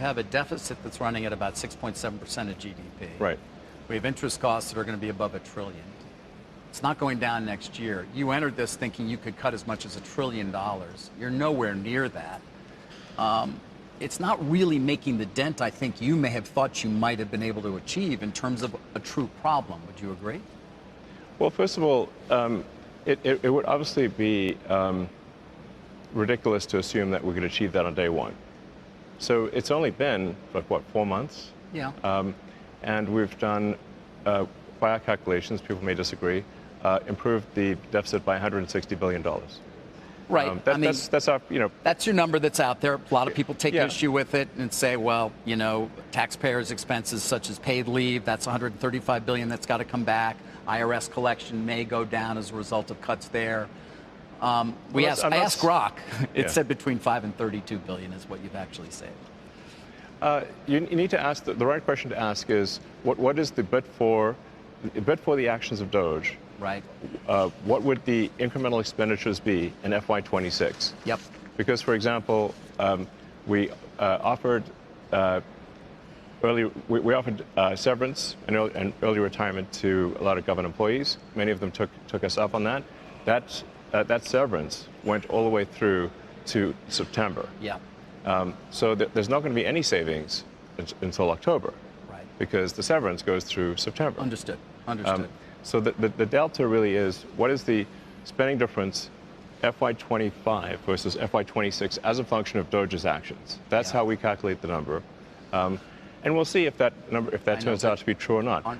have a deficit that's running at about 6.7% of GDP. Right. We have interest costs that are going to be above $1 trillion. It's not going down next year. You entered this thinking you could cut as much as $1 trillion. You're nowhere near that. It's not really making the dent I think you may have thought you might have been able to achieve in terms of a true problem. Would you agree? Well, first of all, it would obviously be ridiculous to assume that we could achieve that on day one. So it's only been, like, what, 4 months? Yeah. And we've done, by our calculations, people may disagree, improved the deficit by $160 billion. Right. That's our, that's your number that's out there. A lot of people take issue with it and say, well, taxpayers' expenses such as paid leave, that's $135 billion that's got to come back. IRS collection may go down as a result of cuts there. I asked Grok. It said between $5 and $32 billion is what you've actually saved. You need to ask, the right question to ask is, what is the bid for the actions of DOGE? Right. What would the incremental expenditures be in FY26? Yep. Because, for example, we offered severance and early retirement to a lot of government employees. Many of them took us up on that. That severance went all the way through to September. Yeah. So there's not going to be any savings until October. Right. Because the severance goes through September. Understood. So the delta really is, what is the spending difference FY25 versus FY26 as a function of DOGE's actions? That's how we calculate the number. And we'll see if that turns out to be true or not.